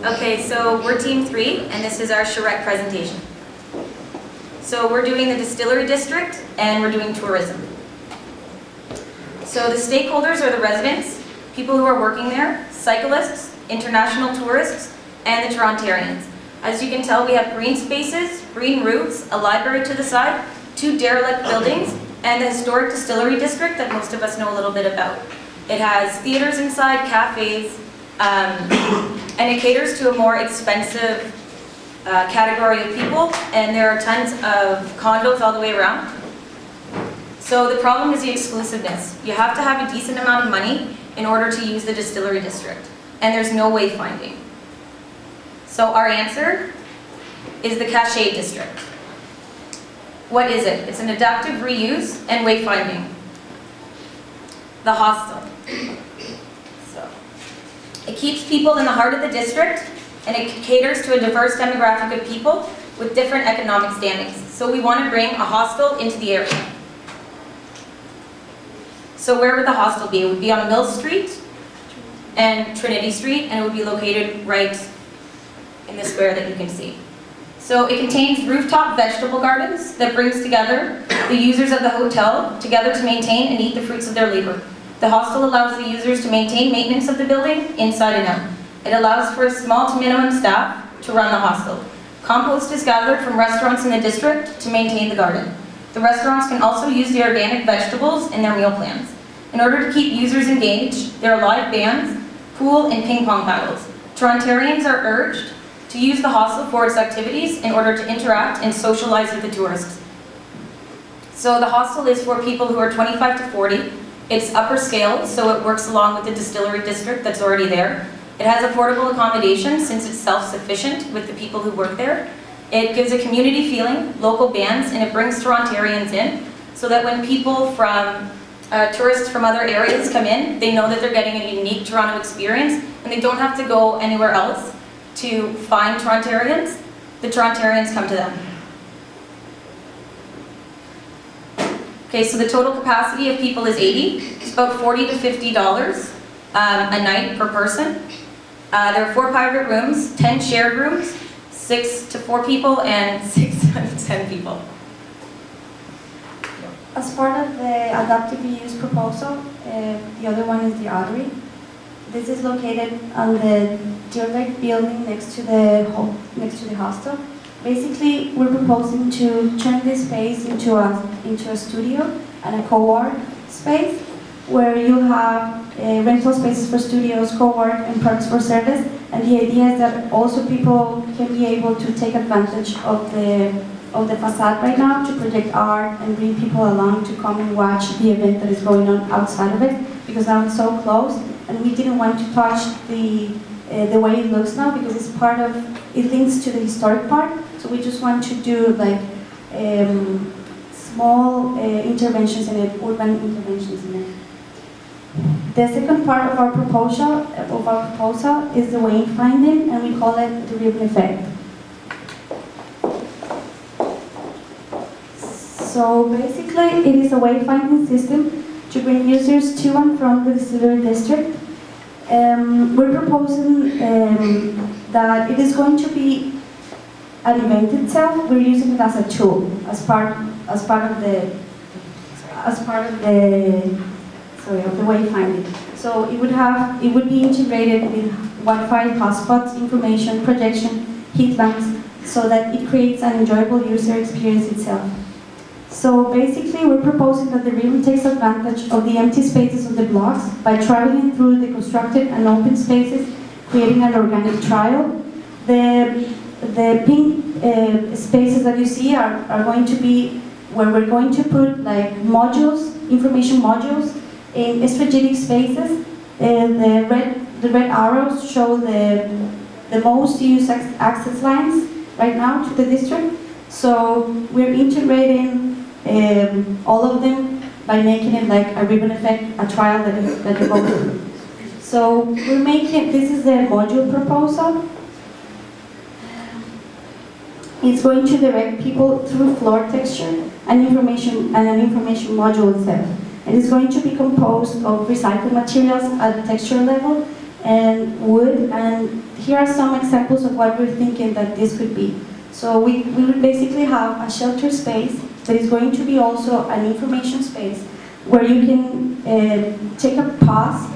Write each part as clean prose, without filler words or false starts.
Okay, so we're team 3, and this is our Charrette presentation. So we're doing the distillery district, and we're doing tourism. So the stakeholders are the residents, people who are working there, cyclists, international tourists, and the Torontarians. As you can tell, we have green spaces, green roofs, a library to the side, 2 derelict buildings, and the historic distillery district that most of us know a little bit about. It has theaters inside, cafes, and it caters to a more expensive category of people, and there are tons of condos all the way around. So the problem is the exclusiveness. You have to have a decent amount of money in order to use the distillery district, and there's no wayfinding. So our answer is the cachet district. What is it? It's an adaptive reuse and wayfinding. The hostel. So it keeps people in the heart of the district, and it caters to a diverse demographic of people with different economic standings. So we want to bring a hostel into the area. So where would the hostel be? It would be on Mill Street and Trinity Street, and it would be located right in the square that you can see. So it contains rooftop vegetable gardens that brings together the users of the hotel together to maintain and eat the fruits of their labor. The hostel allows the users to maintain maintenance of the building inside and out. It allows for a small to minimum staff to run the hostel. Compost is gathered from restaurants in the district to maintain the garden. The restaurants can also use the organic vegetables in their meal plans. In order to keep users engaged, there are live bands, pool, and ping pong paddles. Torontarians are urged to use the hostel for its activities in order to interact and socialize with the tourists. So the hostel is for people who are 25 to 40. It's upper scale, so it works along with the distillery district that's already there. It has affordable accommodation since it's self-sufficient with the people who work there. It gives a community feeling, local bands, and it brings Torontarians in so that when people from tourists from other areas come in, they know that they're getting a unique Toronto experience, and they don't have to go anywhere else to find Torontarians. The Torontarians come to them. Okay, so the total capacity of people is 80. It's about $40 to $50 a night per person. There are 4 private rooms, 10 shared rooms, 6 to 4 people, and 6 to 10 people. As part of the adaptive reuse proposal, the other one is the artery. This is located on the derelict building next to the hostel. Basically, we're proposing to turn this space into a studio and a co-work space where you'll have rental spaces for studios, co-work, and parks for service. And the idea is that also people can be able to take advantage of the facade right now to project art and bring people along to come and watch the event that is going on outside of it, because now it's so close, and we didn't want to touch the way it looks now, because it's part of, it links to the historic part, so we just want to do like small interventions in it, urban interventions in it. The second part of our proposal is the wayfinding, and we call it the ribbon effect. So basically, it is a wayfinding system to bring users to and from the distillery district. We're proposing that it is going to be an event itself. We're using it as a tool, as part of the wayfinding. So it would be integrated with Wi-Fi hotspots, information, projection, heat lamps, so that it creates an enjoyable user experience itself. So basically, we're proposing that the ribbon takes advantage of the empty spaces of the blocks by traveling through the constructed and open spaces, creating an organic trail. The pink spaces that you see are going to be where we're going to put like modules, information modules in strategic spaces. The red arrows show the most used access lines right now to the district. So we're integrating all of them by making it like a ribbon effect, a trial that you go through. So we're making, this is the module proposal. It's going to direct people through floor texture and an information module itself. And it's going to be composed of recycled materials at the texture level, and wood, and here are some examples of what we're thinking that this could be. So we would basically have a shelter space that is going to be also an information space where you can take a pause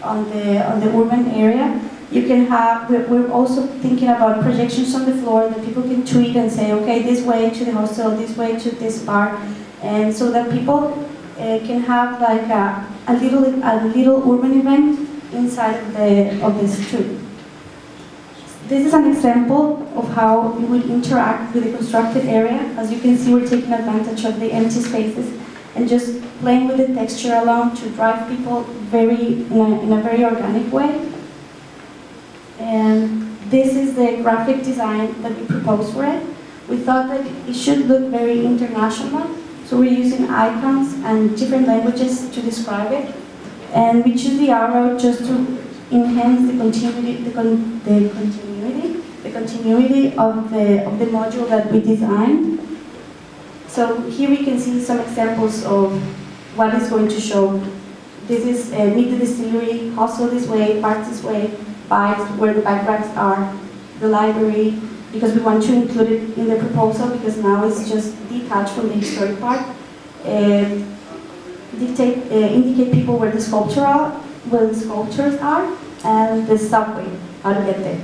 on the urban area. You can have, we're also thinking about projections on the floor that people can tweet and say, okay, this way to the hostel, this way to this bar, and so that people can have like a little urban event inside of the street. This is an example of how we would interact with the constructed area. As you can see, we're taking advantage of the empty spaces and just playing with the texture along to drive people in a very organic way. And this is the graphic design that we proposed for it. We thought that it should look very international, so we're using icons and different languages to describe it. And we choose the arrow just to enhance the continuity of the module that we designed. So here we can see some examples of what it's going to show. This is meet the distillery, hostel this way, park this way, bikes where the bike racks are, the library, because we want to include it in the proposal because now it's just detached from the historic part. Indicate people where the sculptures are, and the subway, how to get there.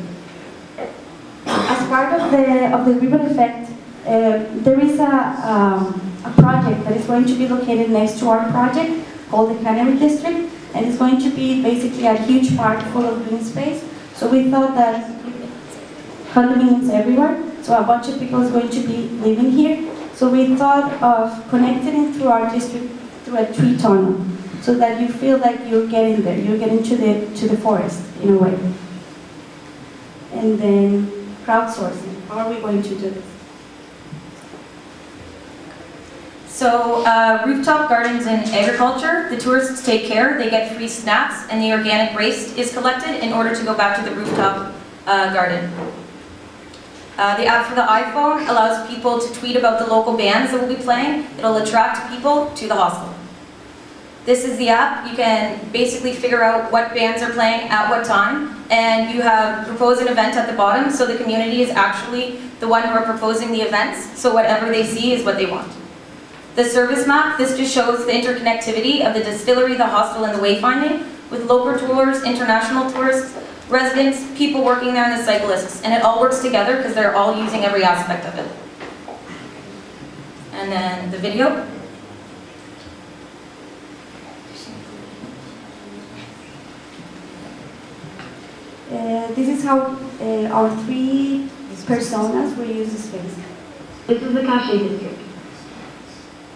As part of the ribbon effect, there is a project that is going to be located next to our project called the Canary District, and it's going to be basically a huge park full of green space. So we thought that condominiums everywhere, so a bunch of people is going to be living here. So we thought of connecting through our district through a tree tunnel, so that you feel like you're getting there, you're getting to the forest in a way. And then crowdsourcing. How are we going to do this? So rooftop gardens and agriculture, the tourists take care, they get free snacks, and the organic waste is collected in order to go back to the rooftop garden. The app for the iPhone allows people to tweet about the local bands that will be playing. It'll attract people to the hostel. This is the app. You can basically figure out what bands are playing at what time, and you have propose an event at the bottom, so the community is actually the one who are proposing the events, so whatever they see is what they want. The service map, this just shows the interconnectivity of the distillery, the hostel, and the wayfinding, with local tours, international tourists, residents, people working there, and the cyclists, and it all works together because they're all using every aspect of it. And then the video. This is how our three personas will use the space. This is the Charrette district.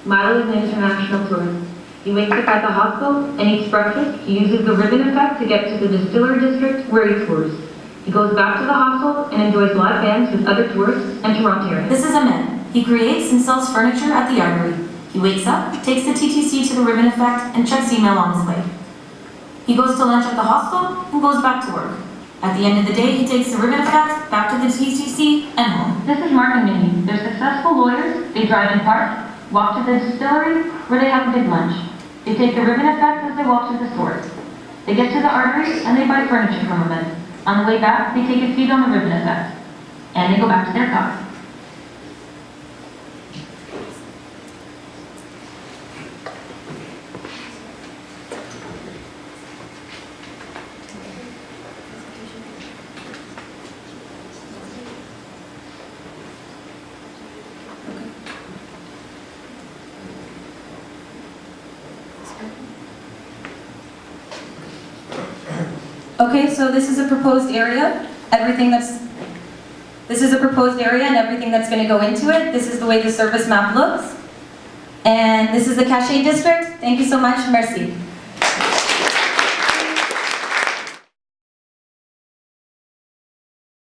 Milo is an international tourist. He wakes up at the hostel and eats breakfast. He uses the ribbon effect to get to the distillery district where he tours. He goes back to the hostel and enjoys live bands with other tourists and Torontarians. This is Ahmed. He creates and sells furniture at the artery. He wakes up, takes the TTC to the ribbon effect, and checks email on his way. He goes to lunch at the hostel and goes back to work. At the end of the day, he takes the ribbon effect, back to the TTC, and home. This is Mark and Minnie. They're successful lawyers. They drive in park, walk to the distillery, where they have a big lunch. They take the ribbon effect as they walk to the stores. They get to the artery and they buy furniture from Ahmed. On the way back, they take a seat on the ribbon effect. And they go back to their car. Okay, so this is a proposed area. This is a proposed area and everything that's going to go into it. This is the way the service map looks. And this is the Charrette district. Thank you so much. Merci.